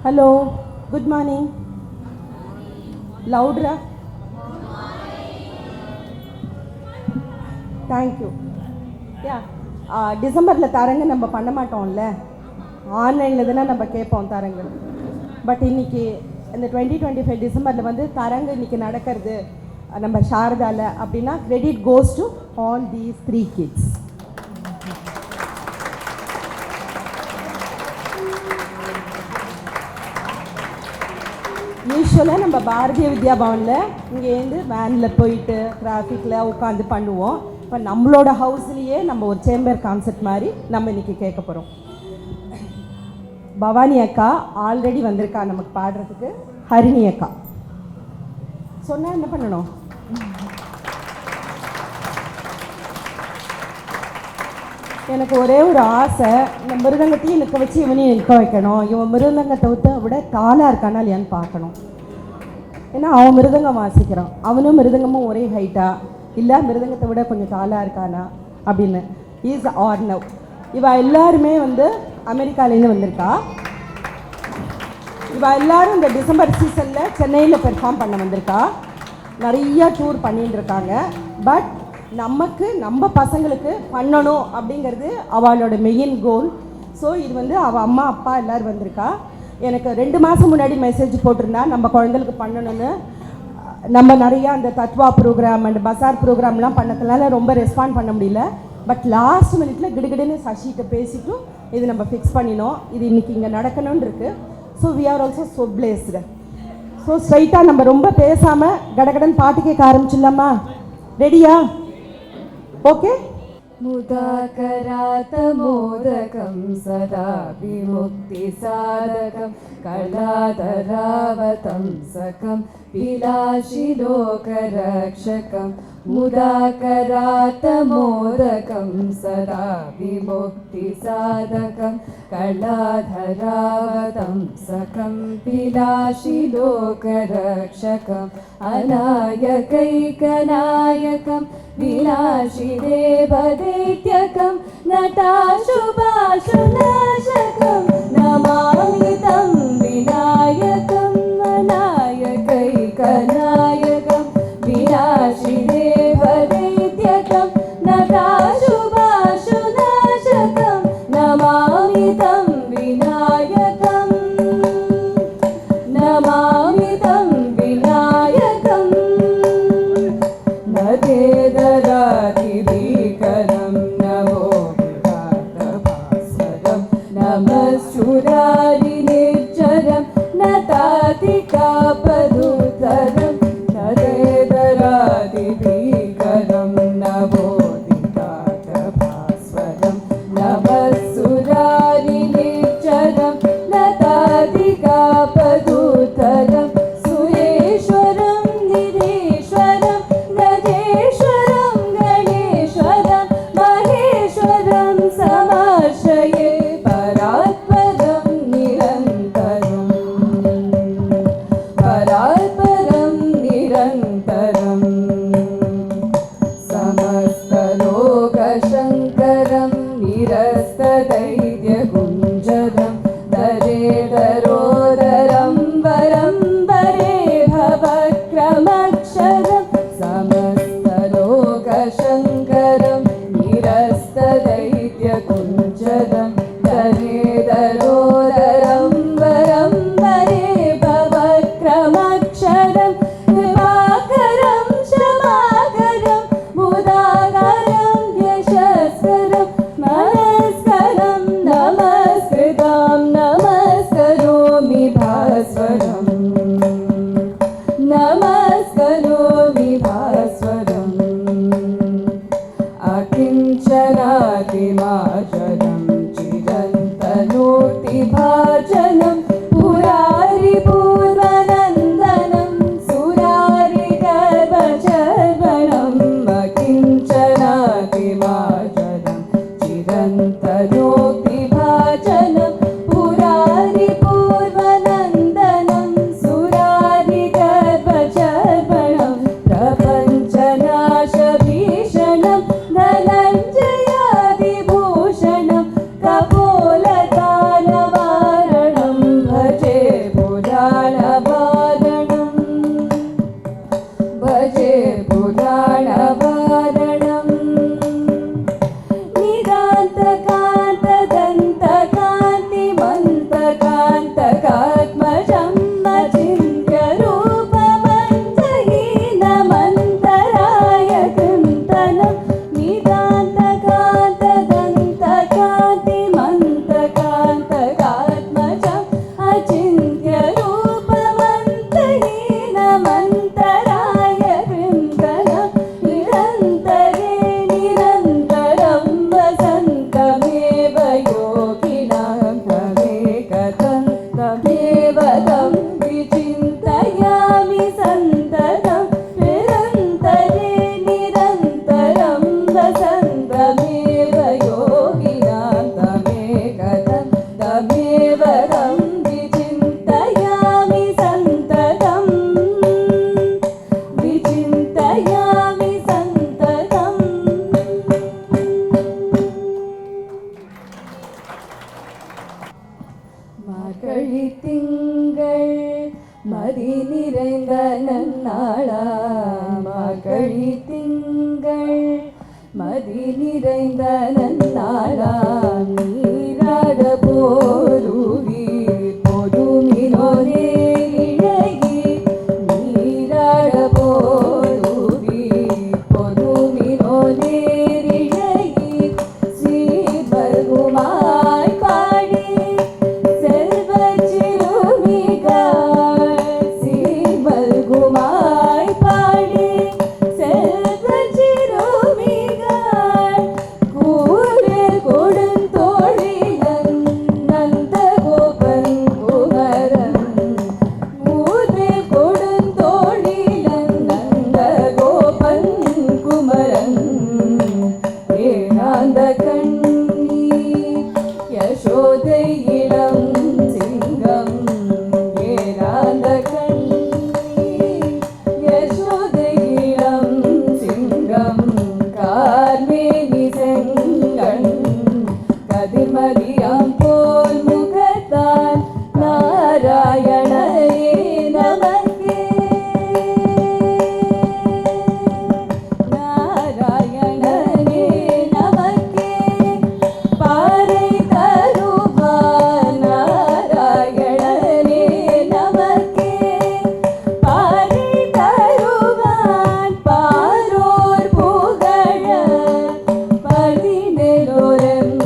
Hello, good morning. Louder. Thank you. Yeah, டிசம்பரில் தரங்க நம்ம பண்ண மாட்டோம்ல, ஆன்லைனில் தானே நம்ம கேட்போம் தரங்க. பட் இன்றைக்கி இந்த 2025 டிசம்பரில் வந்து தரங்க இன்றைக்கி நடக்கிறது நம்ம சாரதாவில் அப்படின்னா credit goes to all these 3 kids. யூஸ்வலாக நம்ம பாரதிய வித்யா பவனில் இங்கேருந்து வேனில் போயிட்டு டிராஃபிக்கில் உட்காந்து பண்ணுவோம். இப்போ நம்மளோட ஹவுஸ்லேயே நம்ம ஒரு சேம்பர் கான்செப்ட் மாதிரி நம்ம இன்றைக்கி கேட்க போகிறோம். பவானி அக்கா ஆல்ரெடி வந்திருக்கா நமக்கு பாடுறதுக்கு. ஹரிணி அக்கா சொன்னால் என்ன பண்ணணும்? எனக்கு ஒரே ஒரு ஆசை, இந்த மிருதங்கத்தையும் நிற்க வச்சு இவனையும் நிற்க வைக்கணும். இவன் மிருதங்கத்தை விட தாளாக இருக்கானா இல்லையான்னு பார்க்கணும். ஏன்னா அவன் மிருதங்கம் வாசிக்கிறான், அவனும் மிருதங்கமும் ஒரே ஹைட்டா இல்லை மிருதங்கத்தை விட கொஞ்சம் தாளாக இருக்கானா அப்படின்னு. Is are now. இவள் எல்லாருமே வந்து அமெரிக்காலேருந்து வந்திருக்கா. இவள் எல்லோரும் இந்த டிசம்பர் சீசனில் சென்னையில் பெர்ஃபார்ம் பண்ண வந்திருக்கா. நிறையா டூர் பண்ணிட்டு இருக்காங்க. பட் நமக்கு நம்ம பசங்களுக்கு பண்ணணும் அப்படிங்கிறது அவளோட மெயின் கோல். ஸோ இது வந்து அவள் அம்மா அப்பா எல்லோரும் வந்திருக்கா. எனக்கு 2 மாதம் முன்னாடி மெசேஜ் போட்டிருந்தா நம்ம குழந்தைகளுக்கு பண்ணணும்னு. நம்ம நிறையா அந்த தத்வா ப்ரோக்ராம் அண்ட் பசார் ப்ரோக்ராம்லாம் பண்ணதுனால ரொம்ப ரெஸ்பாண்ட் பண்ண முடியல. பட் லாஸ்ட் மினிட்ல கிடுகிடுன்னு சசிகிட்ட பேசிட்டும் இது நம்ம ஃபிக்ஸ் பண்ணினோம். இது இன்றைக்கி இங்கே நடக்கணும்னு இருக்குது. So we are also so placed. So ஸ்ட்ரைட்டாக நம்ம ரொம்ப பேசாமல் கடகடன் பாட்டு கேட்க ஆரம்பிச்சிடலாமா? ரெடியா? ஓகே. मुदाकरात मोदकं सदा विमुक्तिसाधकं कलाधरावतं सकं विलाशिलोकरक्षकं मुदाकरात मोदकं सदा विमुक्तिसाधकं कलाधरावतं सकं विलाशिलोकरक्षकम् अनायकैकनायकं विलाशिदेवदैत्यकं नटाशुभाशुनाशकं नमामि तं विनायकं अनायकैकनायकं विलाशिदेवदैत्यकं नटाशुभाशुनाशकं नमामि तं विनायकं नमामि तं विनायकं नदेदरातिभीकरं नमो विराटभास्वरं नमश्चुरारिनिर्जरं नतातिकापदुतरं नदेदरातिभीकरं नमो विराटभास्वरं नमस्सुरारिनिर्जरं नतातिकापदुतरं सुरेश्वरं निरीश्वरं गजेश्वरं गणेश्वरं महेश्वरं समाश्रये परात्परं निरन्तरं परात्परं निरन्तरं समस्तलोकशङ्करं निरस्तदैत्यकुञ्जरं दरेदरोदरं वरं वरे भवक्रमक्षरं समस्तलोकशङ्करं निरस्तदैत्यकुञ्जरं दरेदरोदरं वरं वरे भवक्रमक्षरं कृपाकरं क्षमाकरं मुदाकरं यशस्करं मनस्करं नमस्कृतं नमस्करोमि भास्वरं नमस्करोमि भास्वरम् अकिञ्चनातिमाचलं चिरन्तनोतिभाजनं पुरारिपूर्वनन्दनं सुरारिगर्भचर्वणम् अकिञ्चनातिमाचलं चिरन्तनोतिभाजनं पुरारिपूर्वनन्दनं सुरारिगर्भचर्वणं प्रपञ्च நன்னாளாம் மார்கழி திங்கள் மதி நிறைந்த நன்னாளாம் நீராட போதுவி பொதுமினோ நேரிழகி நீராட போதுவி பொதுமினோ நேரிழகி சீர்வருமாய் பாடி செல்வச் சிறுமிகள் சீர்வருமாய் பாடி செல்வச் சிறுமிகள் கூரில் கொடுந்தோழிலன் நந்தகோபன் குமரன் கூரில் கொடுந்தோழிலன் நந்தகோபன் குமரன் ஏகாந்த கண்ணி யசோதை இளம் சிங்கம் ஏகாந்த கண்ணி யசோதை இளம் சிங்கம் கார்மேனி செங்கண் கதிர்மதியாம் போல் முகத்தான் நாராயணனே நமக்கே நாராயணனே நமக்கே பாறை தருவான் நாராயணனே நமக்கே பாறை தருவான் பாரோர் புகழ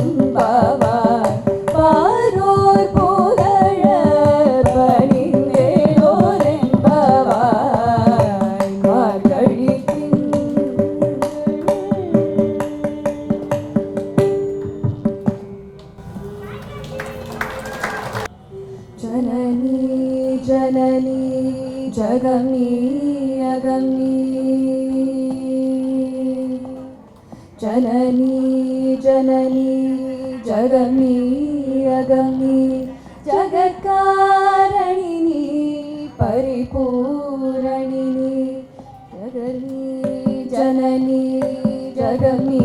பதினேலோரெம்பாவாய் பாரோர் புகழ பதினேலோரெம்பாவாய் மார்கழி जननी जननी जगमी अगमी जननी जननी जगमी अगमी जगत्कारणिनी परिपूरणिनी जगनी जननी जगमी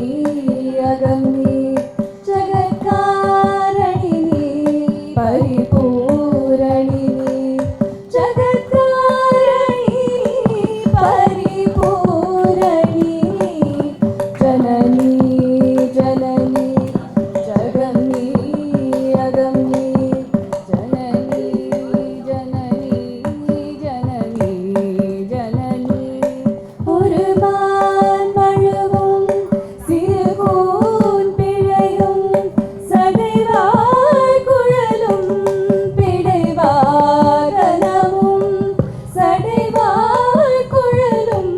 अगमी जगत्कारणिनी परिपूरणिनी जगत्कारणिनी परिपूरणिनी जननी जननी जगमी अगमी जननी जननी जननी जननी ஒரு மான் மழுவும் சிறுகூன் பிழையும் சடைவாய் குழலும் பிடைவாகனமும் சடைவாய் குழலும்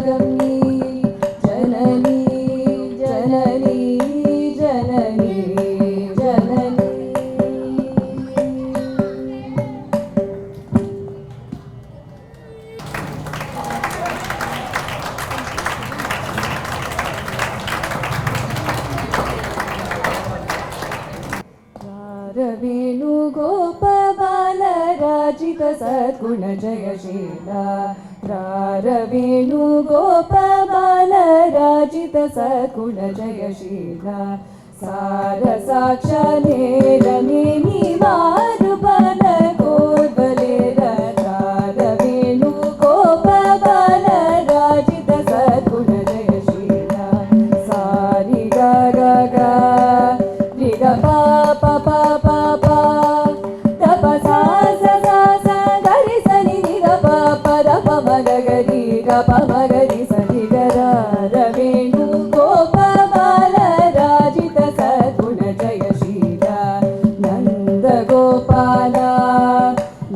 अगम्ये जननी जननी जननी जननी वेणुगोपबाल राजित सद्गुण जयशीला वेणुगोपबाल राजित सद्गुण जयशीला सार साक्षाने रमेणी मारुबल गोबले वेणुगोपबाल राजित सद्गुण जयशीला सारि ग ग ग रि ग पा पा पा पा पा द प सा सा सा सा ग रि स नि नि ग प प द प म ग ग रि ग प म ग रि स नि ग र वेणुगोपबाल राजित सद्गुण जयशीला नंद गोपाल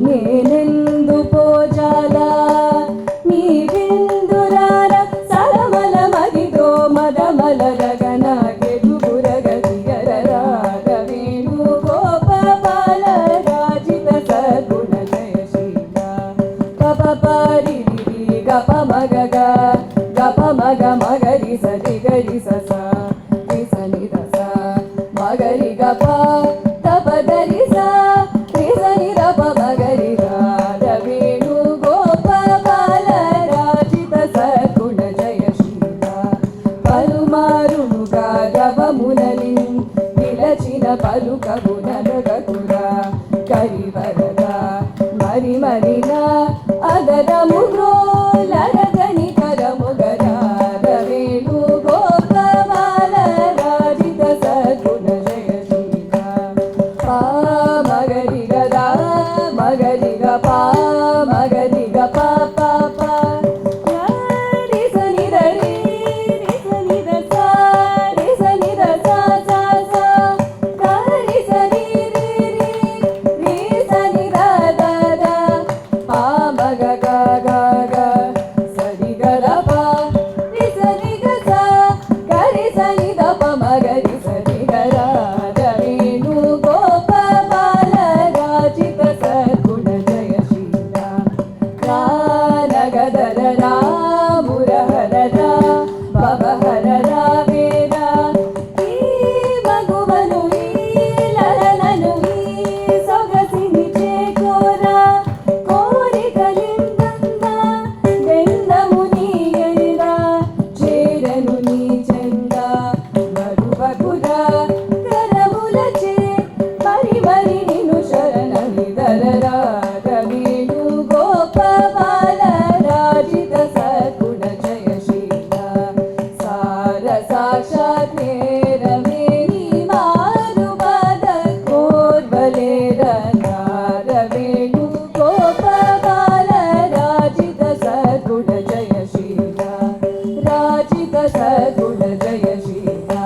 నేనెందు పోజాలా నీవెందురార సరమల మదిదో మదమల గగన కెదుగుర గతిగరరాగ వేణుగోపబాల రాజిత సద్గుణ జయశీలా గప పరి రి గప మగ గప మగ మగరి సరి గరి సస రి సని దస మగరి గప తప దరి స రి సని రప మగరి రాధ వేణుగోపబాల రాజిత సద్గుణ జయశీలా పలుమారునుగా రవమునని పిలచిన పలుకగునగకురా కరివరద మరి మరిన అగరముగ్రోలరగని కరముగరాధ వేణుగోపబాల రాజిత సద్గుణ జయశీలా పా మగరి గదా మగరి గ పా మగరి గ పా పా పా రి స ని ద రి రి స ని ద సా రి స ని the saw saw saw the రి స ని రి రి రి స ని ద ద ద పా మగ గ గ గ స రి గ ర పా రి స ని గ సా గ రి స ని ద ప మగ రి స ని గ ర ద వేణుగోపబాల రాజిత సద్గుణ జయశీలా రానగదర రామురహర రా భవహర రా వేద ఈ మగువను ఈ లలనను ఈ సొగసిని చేకోరా కోరికలిందంద వెన్నము నీయెంద చేరను నీ చెంద మరువకురా కరములచే మరి మరి నిను శరణమిదరరాగ వేణుగోపబాల రాజిత సద్గుణ జయశీలా సార సాక్షాత్ రమేణి మారుబద కోర్వలేర నార వేణుగోపబాల రాజిత సద్గుణ జయశీలా రాజిత సద్గుణ జయశీలా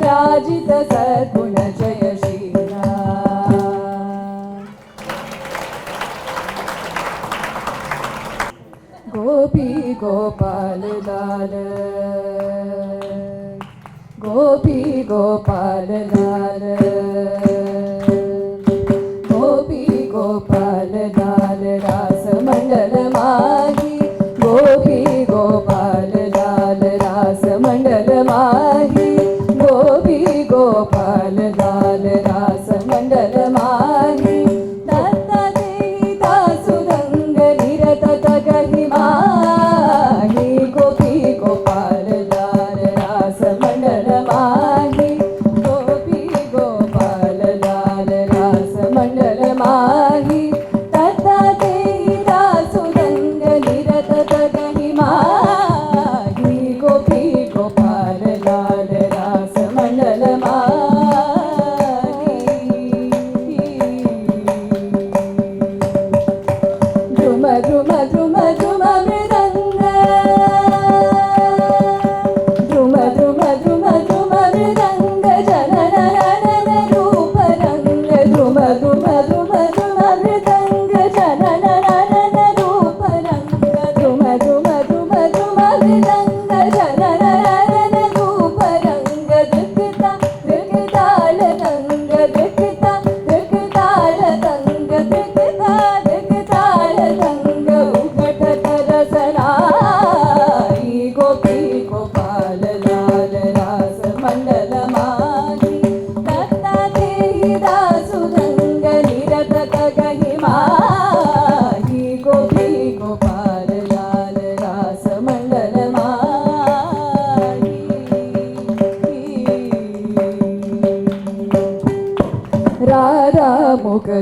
రాజిత సద్గుణ జయశీలా गोपी गोपाल लाल गोपी गोपाल लाल गोपी गोपाल लाल रास मंडल माही गोपी गोपाल लाल रास मंडल माही गोपी गोपाल लाल रास मंडल माही दत्ता देहि दासुरंग निरत तगहि माही गोपी गोपाल लाल रास मंडल माही गोपी गोपाल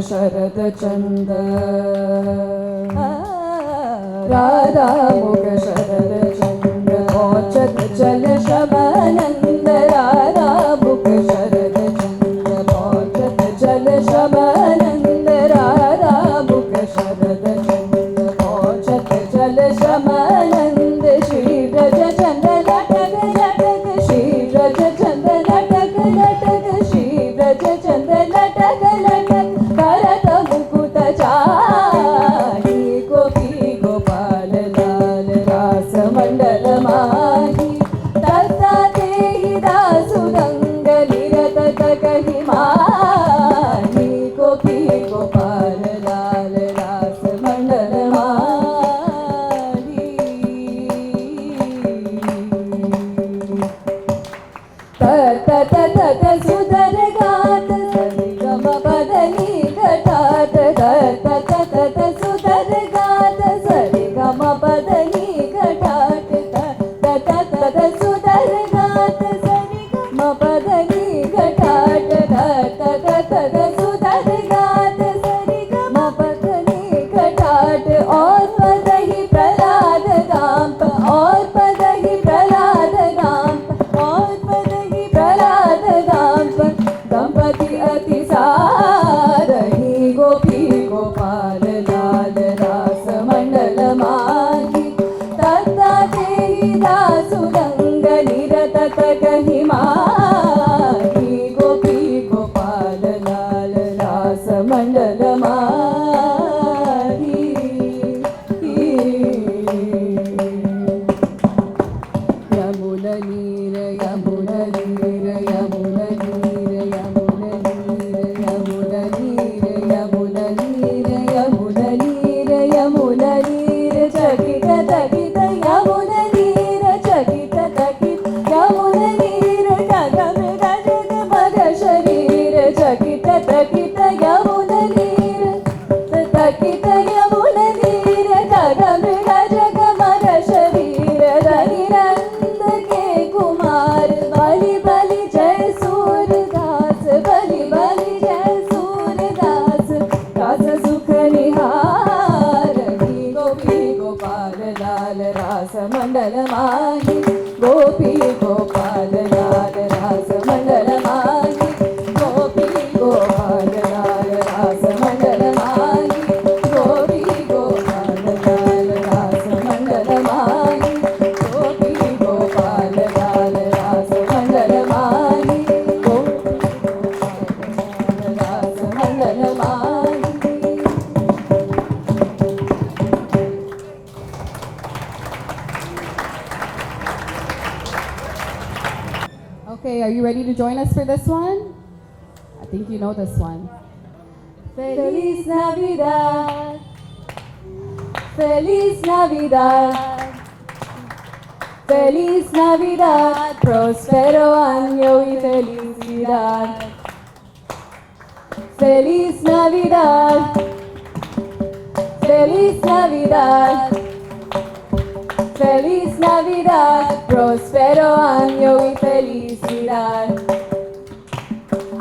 शरद चंद राधा मुख शरद चंद पहुंचत चल शबानंद राधा मुख शरद चंद पहुंचत चल शबानंद राधा मुख शरद चंद पहुंचत चल शबानंद श्री ब्रज चंद लटक लटक श्री ब्रज चंद लटक लटक श्री ब्रज चंद लटक लटक करत मुकुट चाही गोपी गोपाल लाल रास मंडल माही तत्ता तेहि दासुरंग निरत कहि माही गोपी गोपाल लाल रास मंडल माही तत तत सुदर गात सरि गम पदनी घटात तत तत सुदर गात सरि गम पदनी घटात तत तत सुदर गात सरि गम पदनी घटात तत तत सुदर गात सरि गम पदनी घटात और पदहि प्रहलाद गांप और पदहि प्रहलाद गांप और पदहि प्रहलाद गांप दंपति अति सारही गोपी गोपाल लाल रास मंडल माही तत्ता तेहि दासुरंग निरत कहि माही गोपी गोपाल लाल रास मंडल माही यमुन नीर यमुन नीर यमुन नीर यमुन नीर यमुन नीर यमुन नीर यमुन नीर यमुन नीर चकित तकित यमुन नीर चकित तकित यमुन नीर गग मृग जग मग शरीर चकित तकित यमुन नीर तकित यमुन नीर गग मृग जग मग शरीर रनिरंद के कुमार बलि बलि जय सूरदास बलि बलि जय सूरदास दास सुख निहार गोपी गोपाल लाल रास मंडल माही गोपी गोपाल लाल रास मंडल माही गोपी गोपाल लाल रास मंडल माही गोपी गोपाल लाल रास मंडल माही गोपी गोपाल लाल रास मंडल माही गोपी गोपाल रास मंडल माही Okay, are you ready to join us for this one? I think you know this one. Feliz Navidad, Feliz Navidad, Feliz Navidad, próspero año y felicidad. Feliz Navidad, Feliz Navidad, Feliz Navidad, próspero año y felicidad.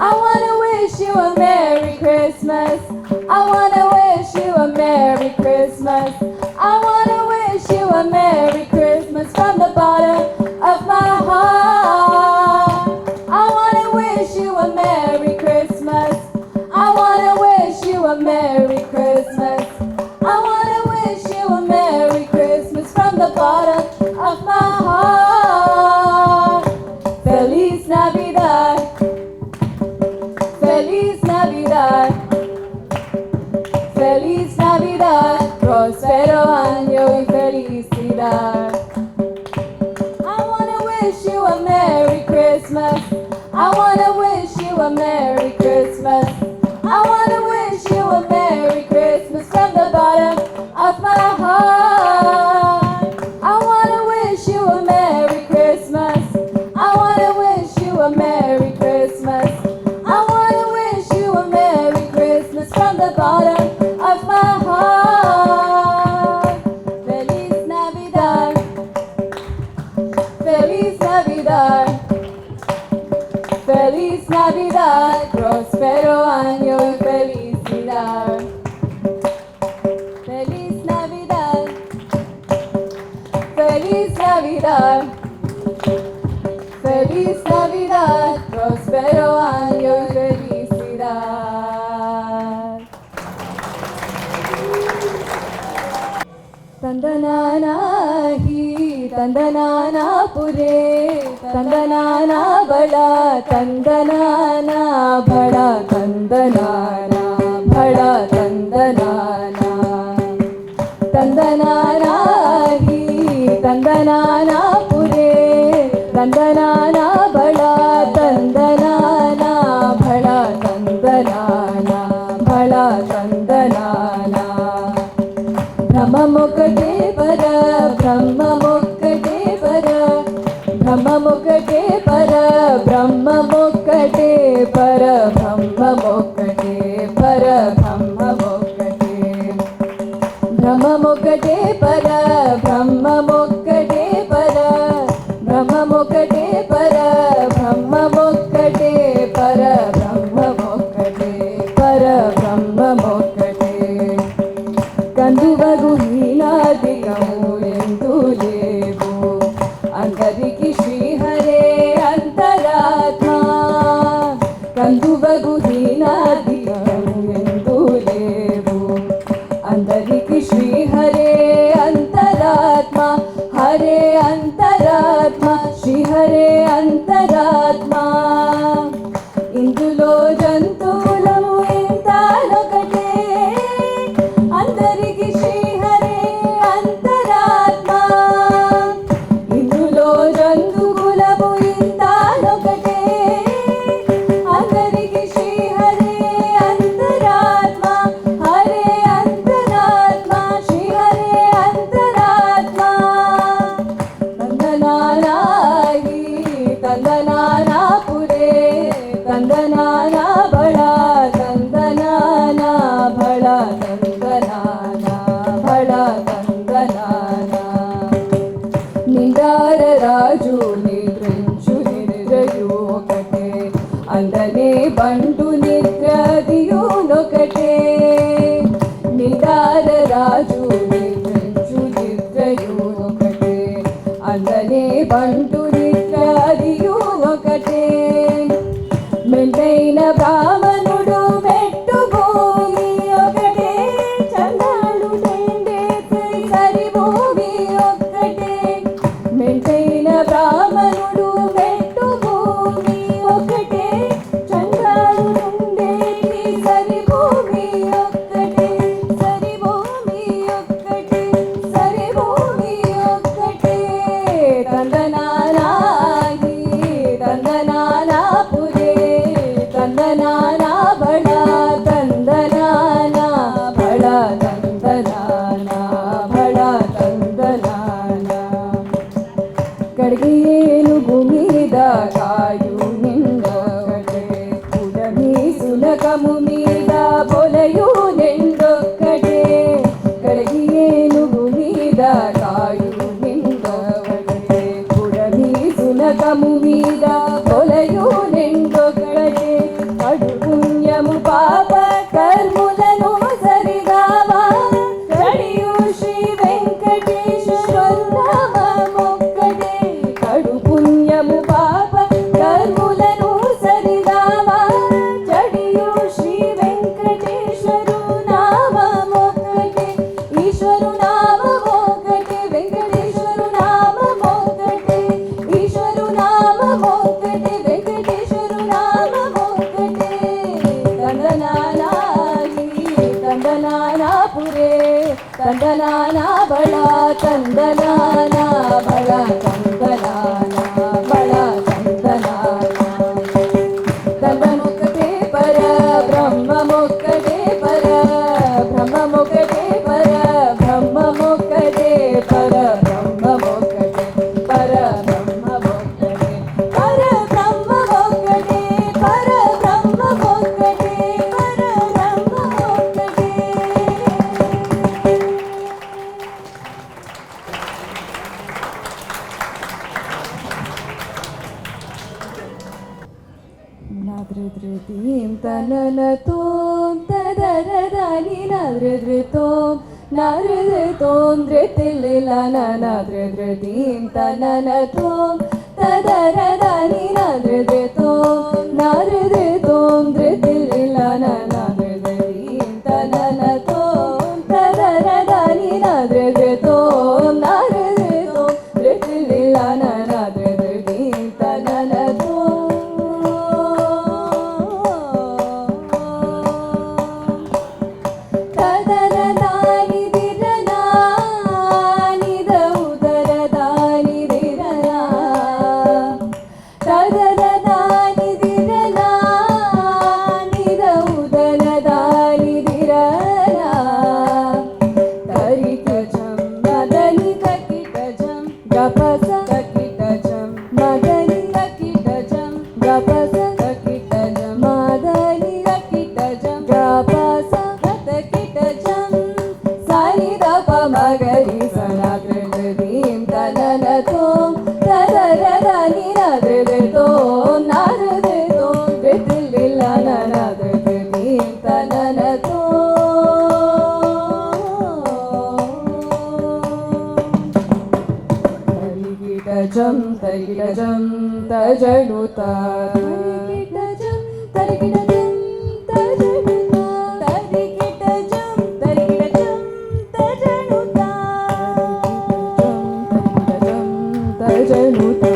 I wanna wish you a Merry Christmas. I wanna wish you a Merry Christmas. I wanna wish you a Merry Christmas from the bottom of my heart. I wanna wish you a Merry Christmas. I wanna wish you a Merry Christmas. I wanna wish you a Merry Christmas from the bottom of my heart. Feliz Navidad. Feliz Navidad, Feliz Navidad, próspero Navidad. Feliz Navidad, próspero año y felicidad. Tandanana hi, tandanana pure, tandanana bada, tandanana bada, tandanana bada, tandanana. Tandanana hi, tandanana pure, tandanana bada, tandanana bada, tandanana bada, tandanana. ब्रह्ममुकटे पर ब्रह्ममुकटे पर ब्रह्ममुकटे पर ब्रह्ममुकटे पर ब्रह्ममुकटे पर ब्रह्ममुकटे ब्रह्ममुकटे पर ब्रह्ममुकटे पर ब्रह्ममुकटे पर ब्रह्ममुकटे पर ब्रह्ममुकटे पर ब्रह्ममुकटे కందువగు హీనాదికము ఎందు లేవు అందరికి శ్రీహరే అంతరాత్మ కందువగు హీనాదికము ఎందు లేవు అందరికి శ్రీహరే అంతరాత్మ హరే అంతరాత్మ శ్రీహరే అంతరాత్మ ఇందులో జంతువులము ఇంతానొకటే అందరికి శ్రీహరే అంతరాత్మ ఇందులో జంతువులము ఇంతానొకటే అందరికి శ్రీహరే అంతరాత్మ హరే అంతరాత్మ శ్రీహరే అంతరాత్మ తందనానా హి తందనానా పురే తందనానా బడా తందనానా బడా తందనానా బడా తందనానా నిండార రాజు నిద్రించు నిరయు ఒకటే అందనే బంటు నిద్రదియునొకటే నిండార రాజు నిద్రించు నిద్రయు ఒకటే అందనే బంటు నిద్రదియునొకటే మెంటైన బ్రాహ్మణుడు మెట్టు భూమి ఒకటే చందాలు టెండేసి సరి భూమి ఒకటే మెంటైన బ్రాహ్మణుడు మెట్టు భూమి ఒకటే చందాలు టెండేసి సరి భూమి ఒకటే సరి భూమి ఒకటే సరి భూమి ఒకటే తందనానా హి తందనానా పురే తందనానా బడా తందనానా బడా తందనానా బడా తందనానా కడిగేనుగు మీద కాయు నిండొకటే ఉడమి సులకము మీద పొలయు నిండొకటే కడిగేనుగు మీద కాయు నిండొకటే ఉడమి సులకము మీద పొలయు నిండొకటే అడు పుణ్యము పాప కర్ములను సరిగావా కడియు శ్రీ వెంకటేశ్వర నామమొక్కటే కడు పుణ్యము పాప కర్ములను సరిగావా చడియు శ్రీ వెంకటేశ్వరు నామమొక్కటే ఈశ్వరు నామమొక్కటే వెంకటేశ్వరు నామమొక్కటే ఈశ్వరు నామమొక్కటే వెంకటేశ్వరు నామమొక్కటే తందనానా హి తందనానా పురే తందనానా బడా తందనానా బడా తందనానా బడా తందనానా తందనొక్కటే పర బ్రహ్మమొక్కటే పర బ్రహ్మమొక్కటే పర బ్రహ్మమొక్కటే పర బ్రహ్మమొక్కటే పర బ్రహ్మమొక్కటే పర బ్రహ్మమొక్కటే పర బ్రహ్మమొక్కటే పర బ్రహ్మమొక్కటే నాదృధృతీం తననతోం తదరదాని నాదృధృతోం ನಾರದೆ ತೋಂದ್ರೆ ತಿಲ್ಲಿಲ್ಲ ನಾದ್ರೆ ದೀಂ ತನನ ತೋಂ ತದರದ ನೀನಾದ್ರೆ ತೋಂ ನಾರದೆ ತೋಂದ್ರೆ ತಿಲ್ಲಿಲ್ಲ ನಾದ್ರೆ ದೀಂ ತನನ ತೋಂ ತದರದ ನೀನಾದ್ರೆ ತೋಂ ನಾರದೆ ತೋಂದ್ರೆ ತಿಲ್ಲಿಲ್ಲ ನಾದ್ರೆ ದೀಂ ತನನ ತೋಂ తరిగిటజం తజడుతా తరిగిటజం తరిగిటజం తజడుతా తరిగిటజం తరిగిటజం తజడుతా తజడుతా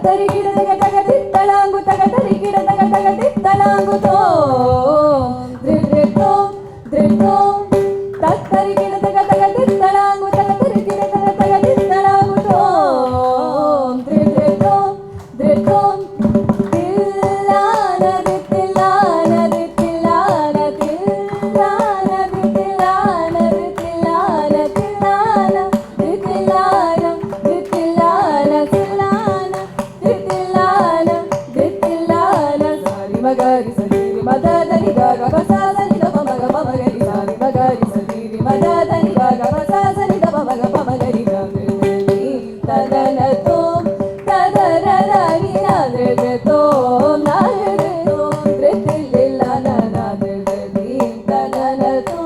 తరిగిడదగదగదిత్తలాంగు తగదరిగిడదగదగదిత్తలాంగుతో ద్రిద్రితో ద్రితో తరిగిడదగదగదిత్తలాంగు తగదరిగిడదగదగదిత్తలాంగుతో మగరి సరి మదని గగ బసాదని దప మగ మగరి సారి మగరి సరి మదని గగ బసాదని దప మగ మగరి గరి తదనతో తదరదని నాదెతో నాదెతో త్రితిల్ల నాదెది తదనతో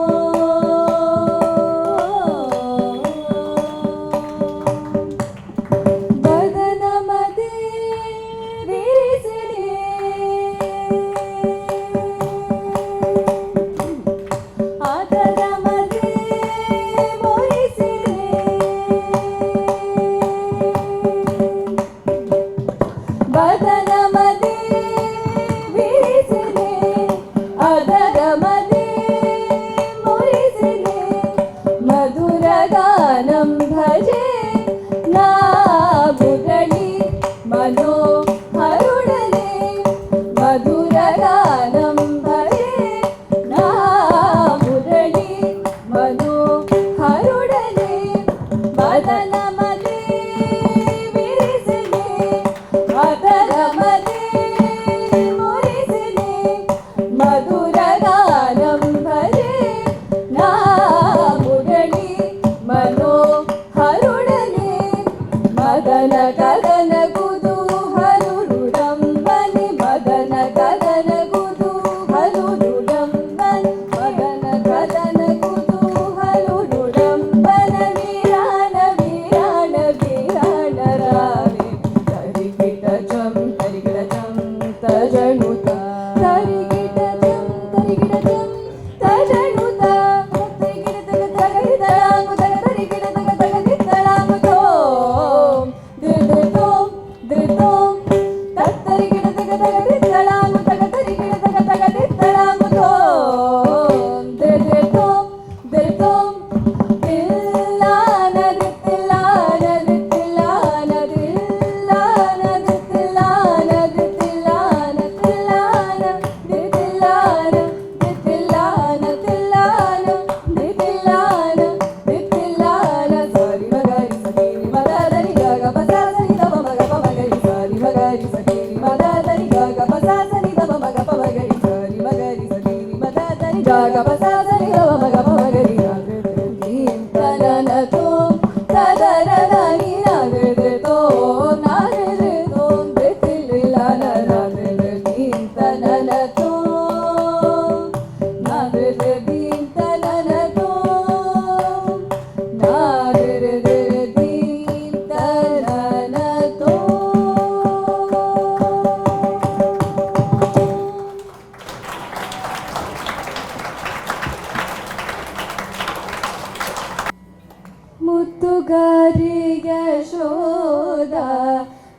బదనమదే విరిసిని మధురగానం భజే నా మురళి మనోహరుడనే మధురగానం భజే నా మురళి మనోహరుడనే మదనమదే విరిసినే మదనమదే మురిసినే మధురగానం భజే నా మురళి మనోహరుడనే మదన గగన కుతూహలుడంబని మదన గగన కుతూహలుడంబని మదన గగన కుతూహలుడంబన వీరాన వీరాన వీరాన రావే తరిగిటజం తరిగిటజం తజనుత తరిగిటజం తరిగిటజం తజనుత తరిగిటజం తరిగిటజం తరిగిటజం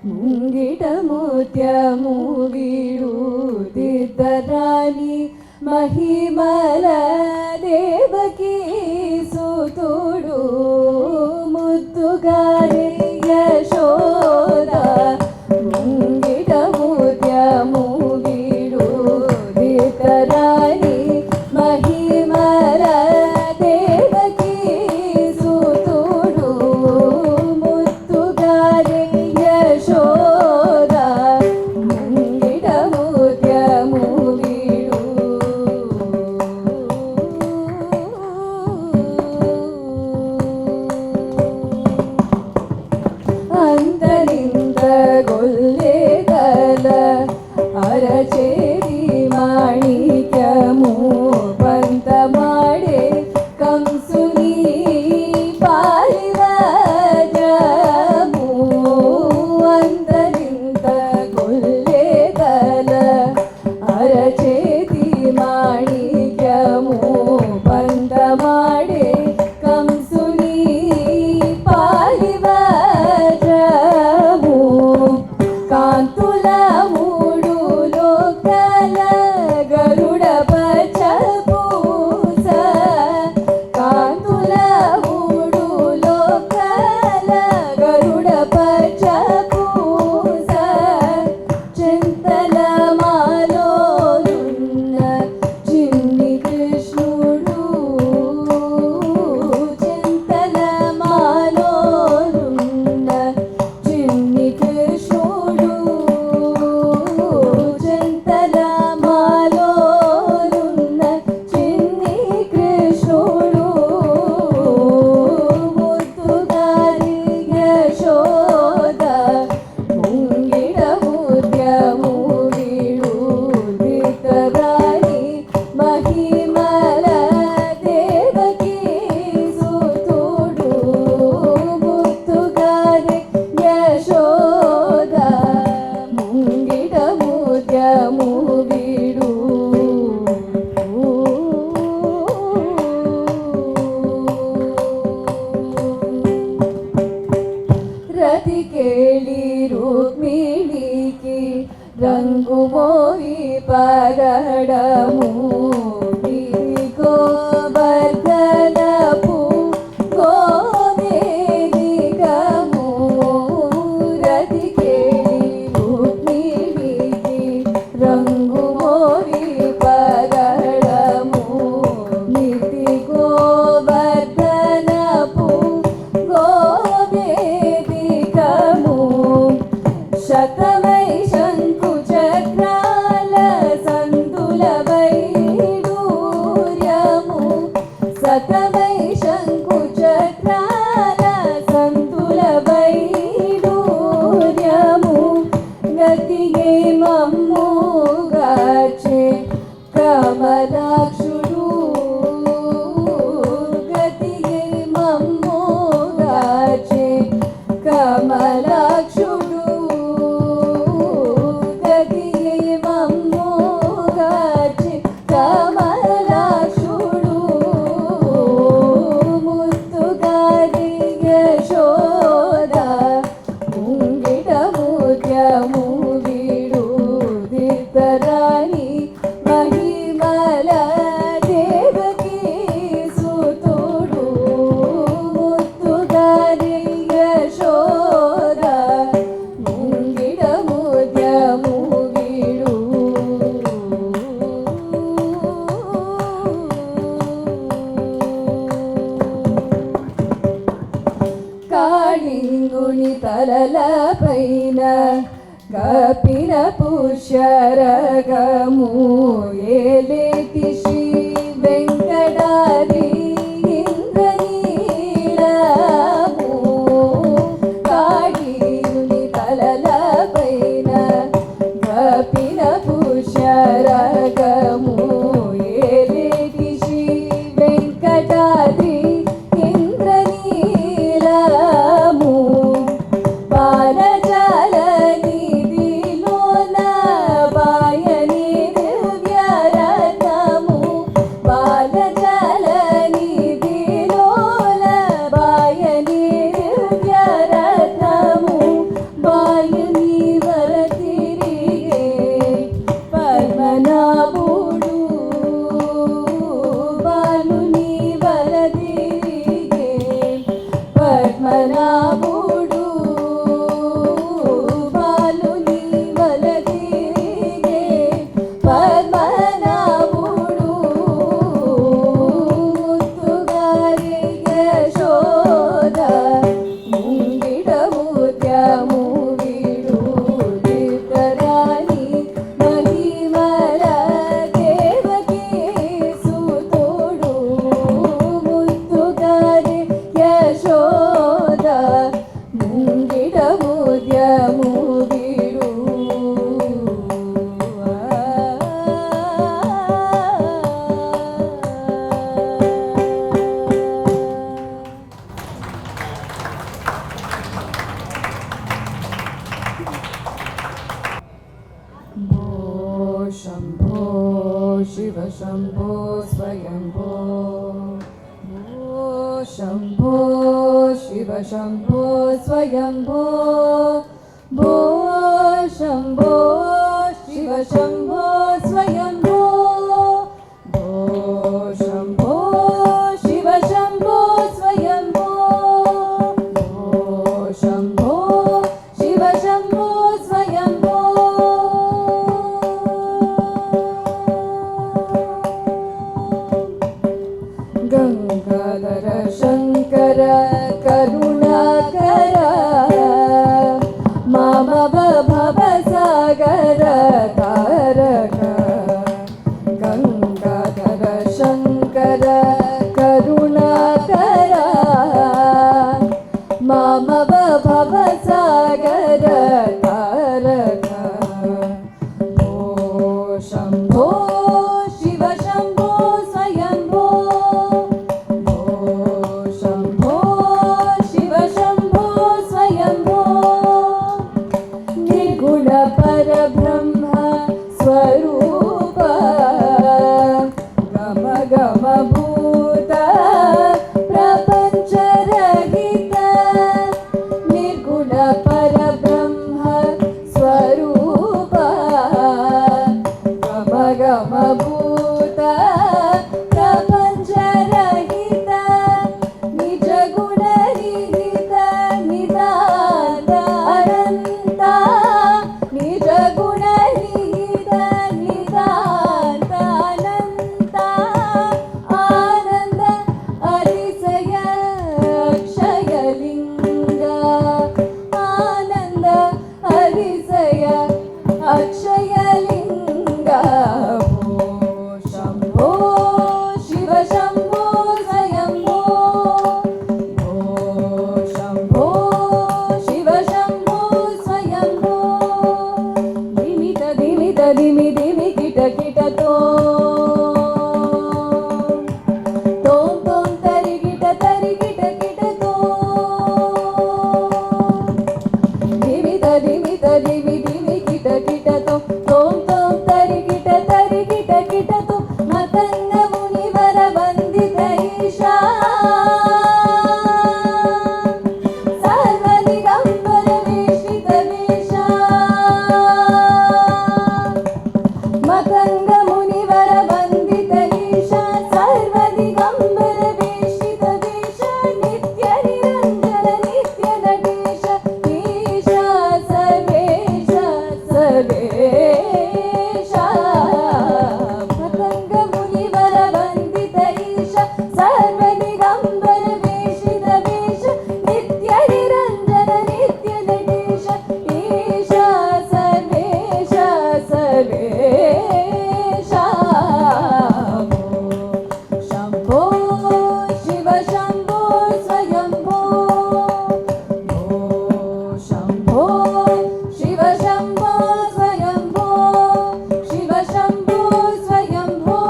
ಮುಂಗಿಟ ಮುತ್ಯಮು ಬಿಡುತ್ತಿದ್ದರಾಣಿ ಮಹಿಮಲ ದೇವಕಿ ಸುತುಡು ಮುತ್ತುಗಾರೆ ಯಶೋದ ಮುಂಗಿಟ ಮುತ್ಯಮು ಬಿಡುತ್ತಿದ್ದರಾಣಿ ಮಹಿಮಲ ದೇವಕಿ ಸುತುಡು ಮುತ್ತುಗಾರೆ ಯಶೋದ ಮುಂಗಿಟ ಮುತ್ಯಮು ಬಿಡು ಅಂತರಿಂದ ಗೊಲ್ಲೆದಲ ಅರಚೇರಿ ಮಾಣಿಕ್ಯಮು ಬಂತ ಮಾಡೆ ಕಂಸುನಿ ಪಾಲಿವ ಜಮು ಅಂತರಿಂದ ಗೊಲ್ಲೆದಲ ಅರಚೇತಿ ಮಾಣಿಕ್ಯಮು ಬಂತ ಮಾಡೆ ಕಂಸುನಿ ಪಾಲಿವ ಜಮು కాంతుల మూడు లోకల గరుడ పచ్చపూస కాంతుల మూడు లోకల గరుడ పచ్చపూస చింతల మాలోనున్న చిన్ని కృష్ణుడు చింతల మాలోనున్న చిన్ని కృష్ణుడు చింతల మాలోనున్న చిన్ని కృష్ణుడు ముద్దుగారి యశోద ముంగిడ ముత్యము విడుదితరాణి మహిమల దేవకీ సుతుడు ముద్దుగారి యశోద ముంగిట ముత్యము విడు రతి కేಳಿ రుక్మిణికి రంగు మోవి పగడము గోవర్ధనపు గోవేదికము రతి కేಳಿ రుక్మిణికి రంగు మోవి పగడము నితి గోవర్ధనపు గోవేదికము శతమై శంకు చక్రాల సంతుల వైడూర్యము శతమై శంకు చక్రాల సంతుల వైడూర్యము గతిగే మమ్ముగాచే కమలాక్షుడు గతిగే మమ్ముగాచే కమలాక్షుడు గతిగే మమ్ముగాచే కమలాక్షుడు ముత్తుగారి యశోద ముంగిట ముత్యము విడుదితరాణి మహిమల దేవకీ సుతుడు ముత్తుగారి యశోద ముంగిట ముత్యము విడు కాళింగుని తలల పైన కపిల పుష్యరగము ఏలేటి శ్రీ వెంకటాద్రి ఇంద్రనీలము కాళింగుని తలల పైన కపిల పుష్యరగము ఏలేటి శ్రీ వెంకటాద్రి ఇంద్రనీలము బాలజాల నిధిలోన బాయని దివ్యరత్నము బాలజాల शिव शम्भो स्वयम्भो शम्भो शिव शम्भो स्वयम्भो भो शम्भो शिव शम्भो स्वयम्भो भो शम्भो शिव शम्भो स्वयम्भो भो शम्भो शिव शम्भो स्वयम्भो गङ्गाधर शङ्कर करुणाकर मामव भवसागर तारक गङ्गाधर शङ्कर करुणाकर मामव भवसागर तारक भो शम्भो शिव शम्भो स्वयम्भो भो शम्भो शिव शम्भो स्वयम्भो निर्गुण परब्रह्म स्वरूप गम गम भूत प्रपञ्च रहित निर्गुण परब्रह्म स्वरूप गम गम भूत प्रपञ्च रहित निज गुण निहित निदान अनन्त निज गुण निहित निदान अनन्त आनन्द अतिशय अक्षयलिङ्ग आनन्द अतिशय अक्षयलिङ्ग भो शम्भो शिव शम्भो स्वयम्भो भो शम्भो शिव शम्भो स्वयम्भो धिमित धिमित धिमि धिमि किट किट तों तरि किट किट धिमित धिमित धिमि धिमि किट किट तों तरि किट किट मतंग मुनिवर वन्दित ईशा सर्वदिगम्बर वेशित वेशा मतंग मुनिवर वन्दित ईशा सर्वदिगम्बर वेशित वेशा नित्य निरञ्जन नित्य नटेश ईशा सर्वेश सर्वेशा मतंग मुनिवर वन्दित ईशा सर्वदिगम्बर वेशित वेश नित्य निरञ्जन नित्य नटेश ईशा सर्वेश सर्वेशा शम्भो शिव शम्भो स्वयम्भो भो शम्भो शिव शम्भो स्वयम्भो शिव शम्भो स्वयम्भो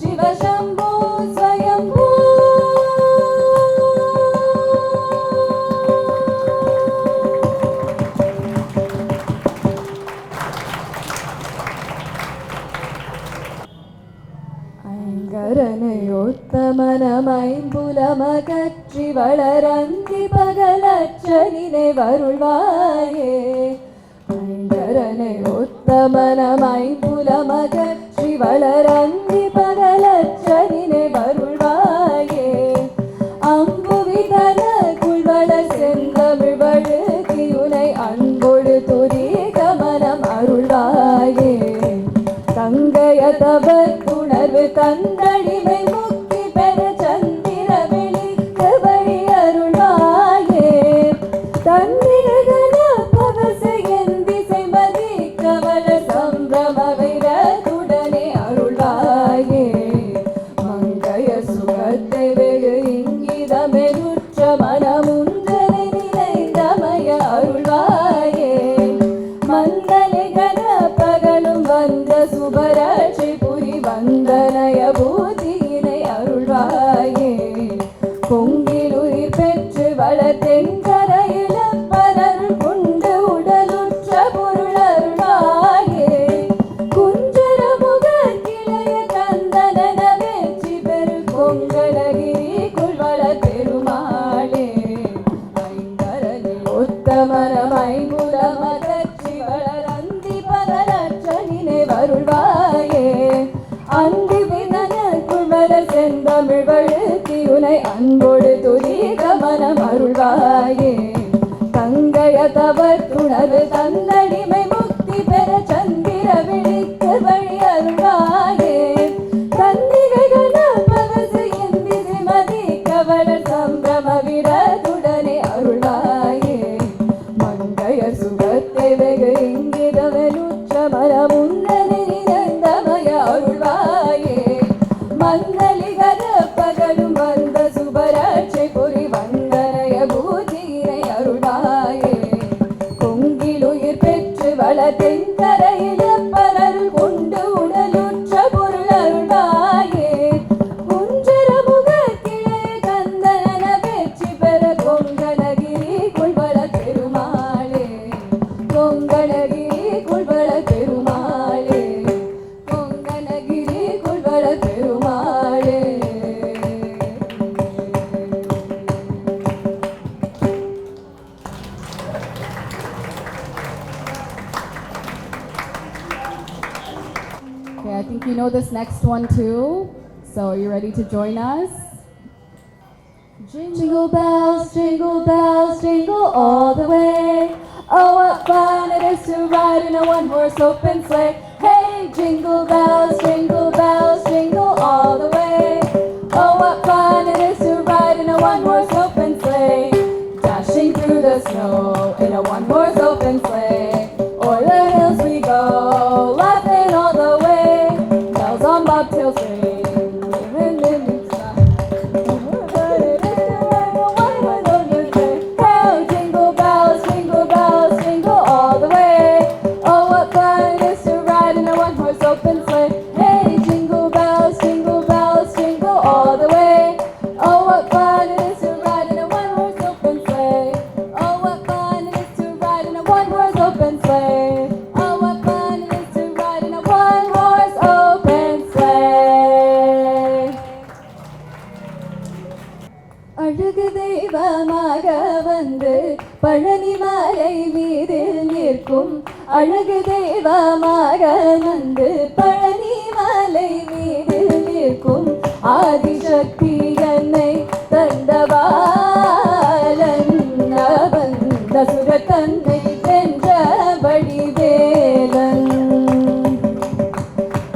शिव शम्भो स्वयम्भो ஐங்கரனையொத்தமனமைம்புலமகற்றி வளரந்தி பகலச்சனினை வருள்வாயே ஐங்கரனையொத்தமனமைம்புலமகற்றி வளரந்தி பகலச்சனினை வருள்வாயே அம்புவிதன குள்வள செந்தமிழ் வழுதியுனை அன்பொடு துரி கமனம் அருள்வாயே தங்கைய தவத்துணர்வு தந்தடிமை முக்தி பெற சந்திர வெளிக்கு வழி அருள்வாயே தந்திரகன பவச எந்திசை மதி கவல சம்பிரம வைரத்துடனே அருள்வாயே மங்கைய சுகத்தை வெகு இங்கிதமெருற்ற மனமுஞ்சனை நினைந்தமய அருள்வாயே மந்தலை கன பகலும் வந்த சுபராட்சி புரி வந்தனய பூதியினை மனமைங்குலமகற்றி வளரந்தி பரலற்ற நினைவருள்வாயே அந்தி விதனக்குள் மலர் செந்தமிழ் வழுத்தியுனை அன்போடு துரித மனம் அருள்வாயே தங்கைய தவத்துணர்வு தன்னடிமை முக்தி பெற சந்திர விழிக்கு வழி அருள்வாயே தன்னிகைகள் பவசு எந்திசை மதிக்க வளர் சம்பிரம விரதுடனே அருள்வாயே மங்கையர் சுகத்தை வெகு இங்கிதவனுற்ற மனமுன்னனை நிரந்தமய அருள்வாயே மந்தலிகர பகலும் வந்த சுபராட்சை பொறி வந்தனைய பூஜியினை அருள்வாயே கொங்கிலுயிர் பெற்று வளதெங்கரையில் பலருள் கொண்டு உடலுற்ற பொருள் அருள்வாயே குஞ்சர முகத்திலே கந்தன வெற்றி பெற கொங்கணகிரி குள்வள பெருமாளே கொங்கணகிரி குள்வள பெருமாளே கொங்கணகிரி குள்வள பெருமாளே Okay, I think you know this next one too. So are you ready to join us? Jingle bells, jingle all the way. Oh, what fun it is to ride in a one-horse open sleigh. Hey, jingle bells, jingle all the way. Oh, what fun it is to ride in a one-horse open sleigh. Dashing through the snow in a one-horse open sleigh. O'er the hills we go, laughing all the way. Bells on bobtails ring. Jingle bells, jingle all the way. Oh, what fun it is to ride in a one-horse open sleigh. Hey, jingle bells, jingle all the way. Oh, what fun it is to ride in a one-horse open sleigh. Oh, what fun it is to ride in a one-horse open sleigh. Oh, what fun it is to ride in a one-horse open sleigh. அழகு தெய்வமாக வந்து பழனி மலை மீதில் நிற்கும் அழகு தெய்வமாக வந்து பழனி மலை மீதில் நிற்கும் ஆதிசக்தி என்னை தந்தபாலன் வந்த சுரத்தன்னை வென்றபடி வேலன்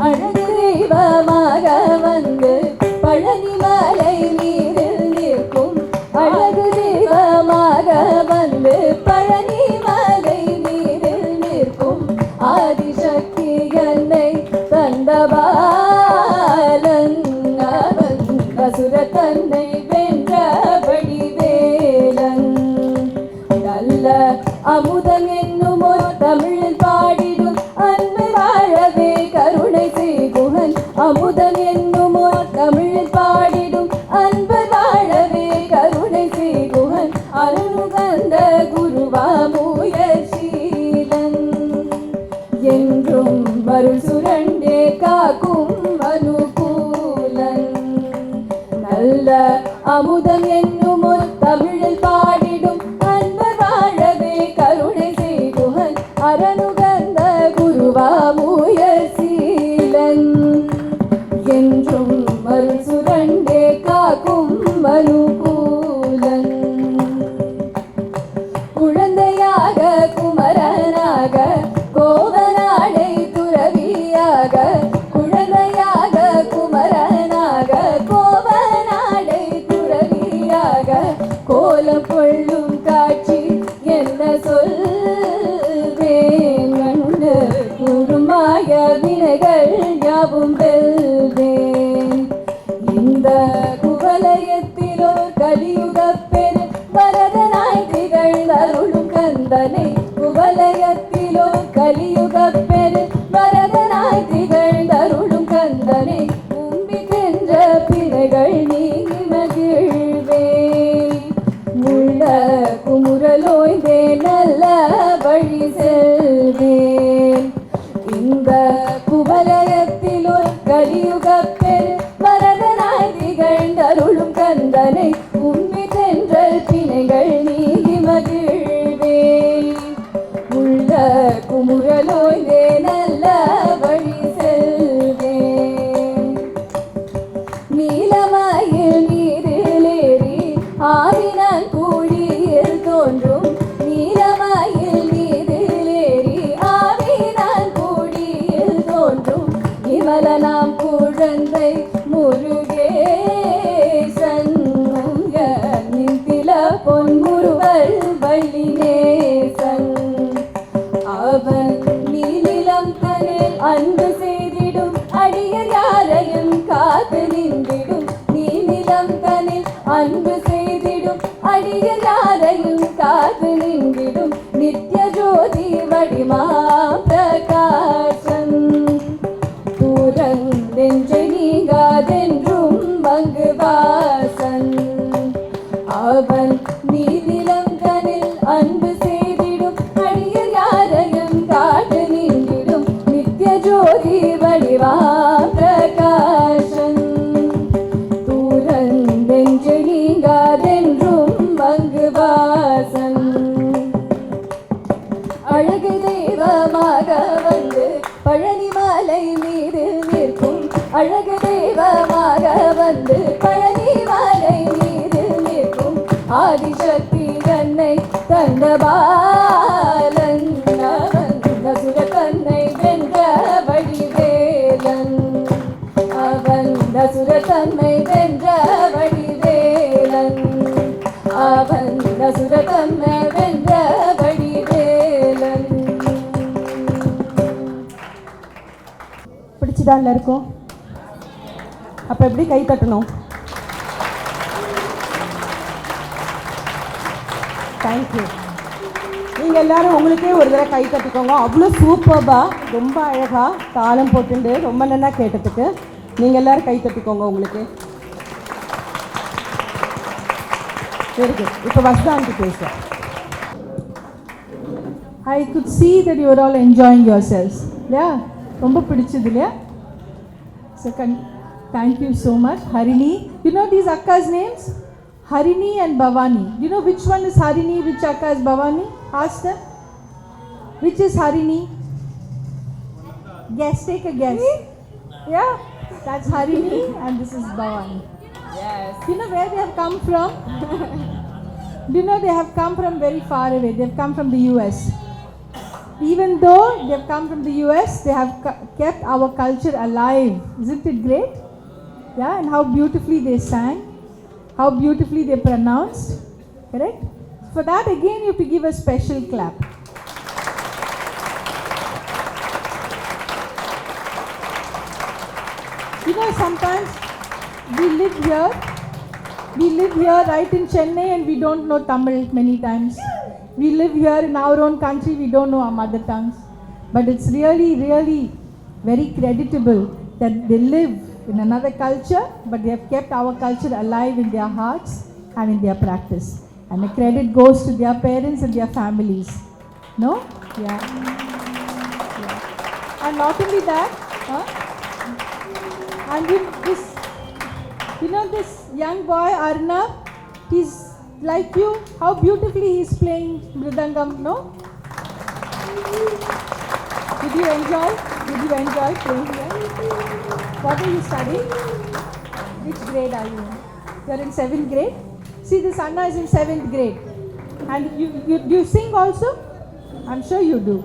அழகு தெய்வமாக வந்து பழனி மலை மீதில் நிற்கும் அழகு தெய்வமாக வந்து பழனி மலை மீதில் நிற்கும் ஆதிசக்தி என்னை தந்தபாலன் அசுரத்தன்னை வென்றபடி வேலன் நல்ல அமுதம் என்னும் ஒரு தமிழில் பாடிடும் அன்பு வாழவே கருணை செய்குகன் அமுதம் என்னும் ஒரு தமிழில் பாடிடும் அன்பு வாழவே கருணை செய்குகன் அருணுகந்த குருவாமுயசீலன் என்றும் வருள் சுரண்டே காக்கும் அனுகூலன் நல்ல அமுதம் என்னும் ஒரு தமிழில் பாடிடும் அன்பு வாழவே கருணை செய்குகன் அரணுகந்த குருவாமுயசீலன் என்றும் அருள் சுரண்டே காக்கும் அனுகூலன் குழந்தையாக குமரனாக கோவனாடை துறவியாக குழந்தையாக குமரனாக கோவனாடை துறவியாக கோலம் கொள்ளும் காட்சி என்ன சொல்வேன் கண்டு குருமாய வினைகள் யாவும் வெல்வேன் இந்த குவலயத்திலோ கலியுக பெரு வரதனாய் திகழ்ந்தருளும் கந்தனை குவலயத்திலோ கலியுக பெரு வரதனாய் திகழ்ந்தருளும் கந்தனை கும்பிக்கின்ற பிறைகள் நீங்கி மகிழ்வேன் முள்ள குமுறலோய்ந்தே நல்ல வழி செல்வேன் இந்த குவலயத்திலோ கலியுக பெரு வரதனாய் திகழ்ந்தருளும் கந்தனை கும்பி தென்றல் பிணைகள் நீங்கி மகிழ்வேன் குமுறலோய்ந்தே நல்ல வழி செல்வேன். நீலமயில் நீரிலேறி ஆவினான் கூடியில் தோன்றும். நீலமயில் நீரிலேறி ஆவினான் கூடியில் தோன்றும். இமலனாம் குழந்தை முருகேசன் நிந்தில பொன்முருவல் வள்ளி நேசன். அவன் நீலிலம் தனில் அன்பு செய்திடும் அடியர் யாரையும் காத்து நின்றிடும். நீலிலம் தனில் அன்பு செய்திடும் அடியர் யாரையும் காத்து நின்றிடும். நித்ய ஜோதி வடிமா பிரகாசன் நெஞ்சை நீங்காதென்றும் மங்கு வாசன். அவன் நீதிலம் தனில் அன்பு செய்திடும் அடியர் யாரையும் காட்டு நின்றிடும். நித்ய ஜோதி வடிவா பிரகாசன் தூரன் நெஞ்சை நீங்காதென்றும் மங்கு வாசன். அழகு தெய்வமாக வந்து பழனி மலை மீது நிற்கும். அழகு தெய்வமாக வந்து பழனி மலை மீது நிற்கும். ஆதிசக்தி தன்னை தந்த பாலன் அவன் அசுர தன்னை வென்ற வடிவேலன். அவன் அசுர தன்னை வென்ற வடிவேலன். அவன் அசுர தன்னை வென்ற வடிவேலன். பிடிச்சுதான் எல்லாருக்கும்? அப்போ எப்படி கை தட்டணும்? தேங்க்யூ. நீங்கள் எல்லாரும் உங்களுக்கே ஒரு தடவை கை தட்டிக்கோங்க. அவ்வளோ சூப்பர்பாக ரொம்ப அழகாக தாளம் போட்டுண்டு ரொம்ப நல்லா கேட்டதுக்கு நீங்கள் எல்லாரும் கை தட்டிக்கோங்க உங்களுக்கு. Very good. இப்போ வஸ்தான்ட்டு பேசுகிறேன். I could see that you were all enjoying yourselves. Yeah, ரொம்ப பிடிச்சது இல்லையா? So thank you so much. Harini, you know these akkas names? Harini and Bhavani. You know which one is Harini, which akka is Bhavani? Ask them. Which is Harini? Guess, take a guess. Yeah, that's Harini and this is Bhavani. Yes. You know where they have come from? Do you know they have come from very far away? They have come from the US. Even though they have come from the US, they have kept our culture alive. Isn't it great? Yeah, and how beautifully they sang, how beautifully they pronounced. Correct? For that, again, you have to give a special clap. You know, sometimes we live here right in Chennai and we don't know Tamil many times. We live here in our own country, we don't know our mother tongues. But it's really, really very creditable that they live in another culture, but they have kept our culture alive in their hearts and in their practice. And the credit goes to their parents and their families. No? Yeah. And not only that, and you know this young boy Arnav, he's like you, how beautifully he's playing mridangam, no? Did you enjoy playing there? What are you studying? Which grade are you in? You're in 7th grade? See, this Anna is in 7th grade. And you sing also? I'm sure you do.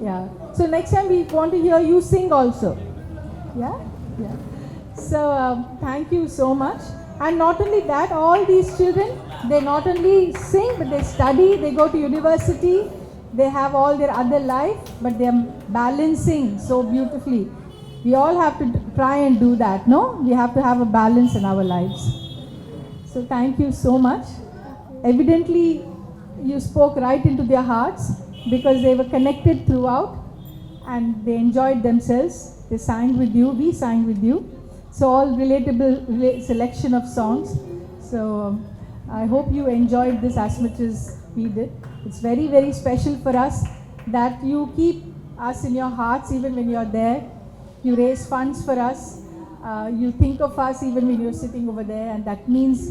Yeah. So next time we want to hear you sing also. Yeah? Yeah. So thank you so much. And not only that, all these children, they not only sing, but they study, they go to university, they have all their other life, but they are balancing so beautifully. We all have to try and do that, no? We have to have a balance in our lives. So thank you so much. Evidently, you spoke right into their hearts because they were connected throughout and they enjoyed themselves. They sang with you, we sang with you. So all relatable selection of songs. So I hope you enjoyed this as much as we did. It's very, very special for us that you keep us in your hearts even when you're there. You raise funds for us. You think of us even when you're sitting over there, and that means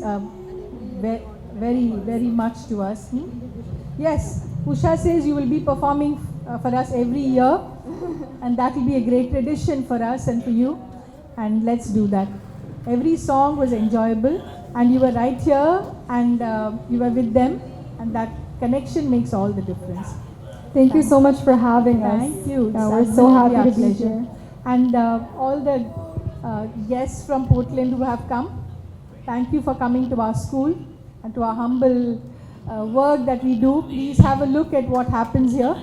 very, very much to us. Yes. Usha says you will be performing for us every year, and that will be a great tradition for us and for you. And let's do that. Every song was enjoyable, and you were right here, and you were with them, and that connection makes all the difference. Thank you so much for having us. Thank you. We're It's so absolutely happy our to be pleasure. here. And all the guests from Portland who have come, thank you for coming to our school and to our humble work that we do. Please have a look at what happens here.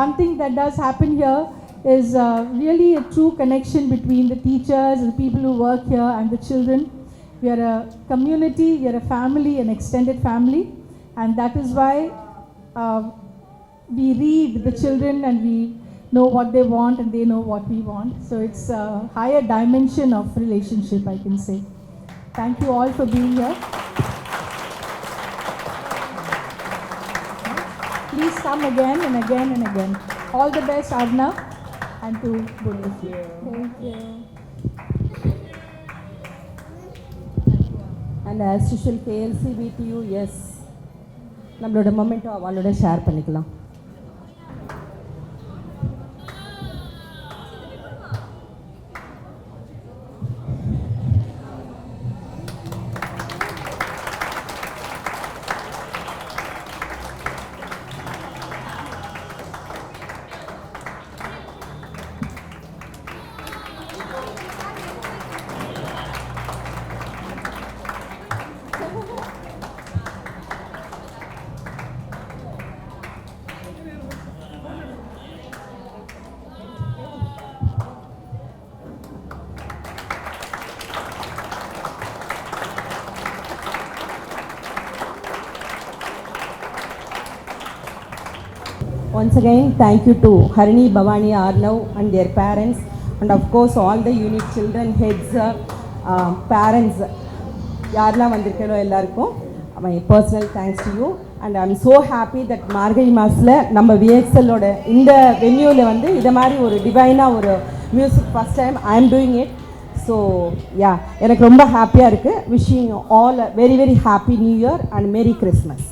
One thing that does happen here is really a true connection between the teachers, the people who work here, and the children. We are a community, we are a family, an extended family, and that is why we read the children and we know what they want and they know what we want. So it's a higher dimension of relationship, I can say. Thank you all for being here. Please come again and again and again. All the best, Arnav, and to Bhunesh. Thank you. And as usual KLC BDU எஸ் நம்மளோட memento அவளோட share பண்ணிக்கலாம். Once again, thank you to Harini, Bhavani, Arnav and their parents, and of course all the unit children, heads, parents, யாரெல்லாம் வந்திருக்கோ எல்லாருக்கும் my personal thanks to you, and I'm so happy that மார்கழி மாசத்துல நம்ம விஎக்ஸ்எல்லோட இந்த வென்யூவில் வந்து இதை மாதிரி ஒரு டிவைனாக ஒரு music first time I am doing it. So yeah, எனக்கு ரொம்ப ஹாப்பியாக இருக்குது. Wishing all very very happy new year and merry Christmas.